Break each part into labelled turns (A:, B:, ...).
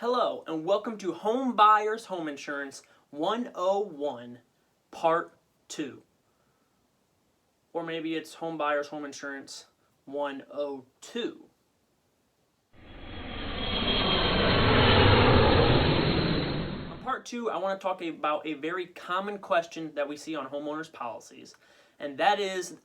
A: Hello, and welcome to Home Buyers Home Insurance 101 Part 2. Or maybe it's Home Buyers Home Insurance 102. On Part 2, I want to talk about a very common question that we see on homeowners' policies, and that is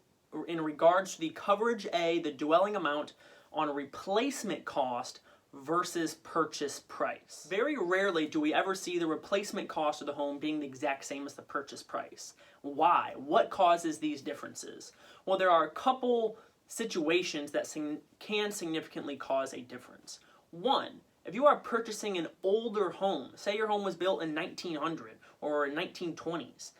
A: in regards to the coverage A, the dwelling amount, on replacement cost versus purchase price. Very rarely do we ever see the replacement cost of the home being the exact same as the purchase price. Why? What causes these differences? Well, there are a couple situations that can significantly cause a difference. One, if you are purchasing an older home, say your home was built in 1900 or 1920s,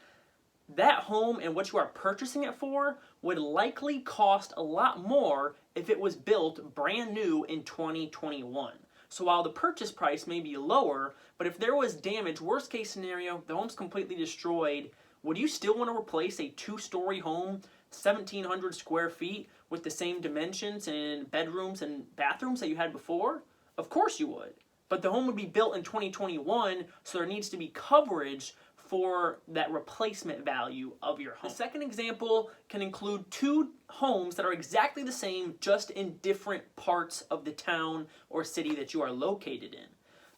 A: that home and what you are purchasing it for would likely cost a lot more if it was built brand new in 2021. So while the purchase price may be lower, but if there was damage, worst case scenario, the home's completely destroyed, would you still want to replace a two-story home, 1,700 square feet, with the same dimensions and bedrooms and bathrooms that you had before? Of course you would. But the home would be built in 2021, so there needs to be coverage for that replacement value of your home. The second example can include two homes that are exactly the same, just in different parts of the town or city that you are located in.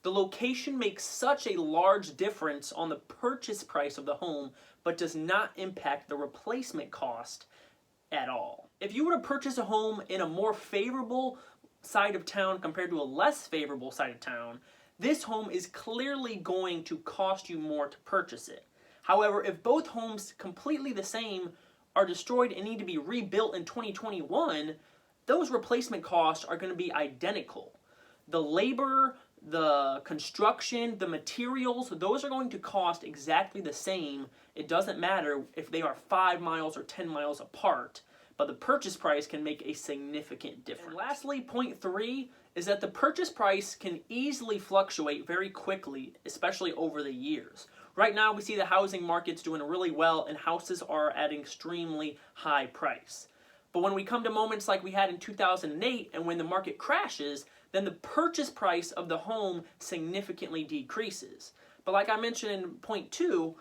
A: The location makes such a large difference on the purchase price of the home, but does not impact the replacement cost at all. If you were to purchase a home in a more favorable side of town compared to a less favorable side of town, this home is clearly going to cost you more to purchase it. However, if both homes completely the same are destroyed and need to be rebuilt in 2021, those replacement costs are going to be identical. The labor, the construction, the materials, those are going to cost exactly the same. It doesn't matter if they are 5 miles or 10 miles apart, but the purchase price can make a significant difference. And lastly, point 3 is that the purchase price can easily fluctuate very quickly, especially over the years. Right now, we see the housing market's doing really well and houses are at an extremely high price. But when we come to moments like we had in 2008 and when the market crashes, then the purchase price of the home significantly decreases. But like I mentioned in point 2,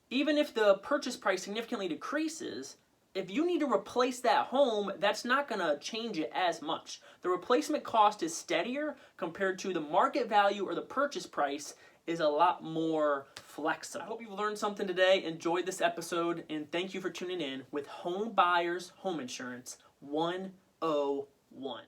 A: even if the purchase price significantly decreases, if you need to replace that home, that's not going to change it as much. The replacement cost is steadier compared to the market value, or the purchase price is a lot more flexible. I hope you've learned something today, enjoyed this episode, and thank you for tuning in with Home Buyers Home Insurance 101.